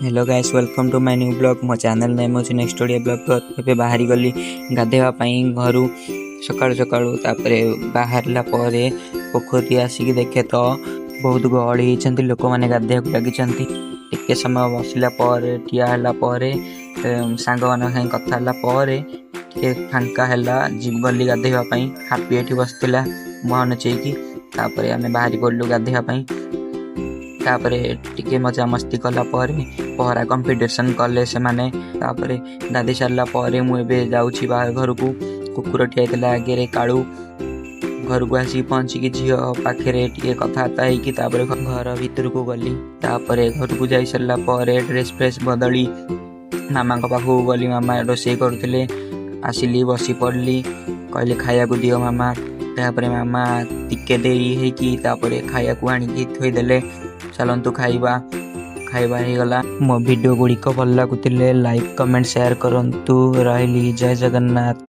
Hello guys, welcome to my new blog. मो channel name हूँ next Odia blog. तो बाहरी गली गाधेवाई घर सकाळु सकाळु तापर बाहरला पोखरी आसिक देखे तो बहुत गहली होती, लोक मैंने गाधे लगी। टिके समय बसला ठिया सांग मान कथा फांका है गली गाधेवाई। हापी ये बसला मुह नचेकी आम बाहरी पड़लु गाधेवाई। तापर टिके मजा मस्ती कला पहरा कंपिटिशन कले से माने। तापर गाधी सारा मुझे जाऊँगी बाहर घर को। कुकुर ठिया आगे कालू घर को आसिक पहुँचिकी झील पाखे टे कथबार्ता होकर घर भीतर को गली। तापर घर को जा सारा ड्रेस फ्रेस बदली मामा पाखक गली। मामा रोसे करुले, आसिली बसी पड़ली, कहले खाया को दियो मामा। तापर मामा टिके देरी होकर खाया को आनिकी थोईदेले। चलतु खाइबा हो गला। मो वीडियो गुड़िक भल लगुले लाइक कमेंट शेयर करंतु। रही जय जगन्नाथ।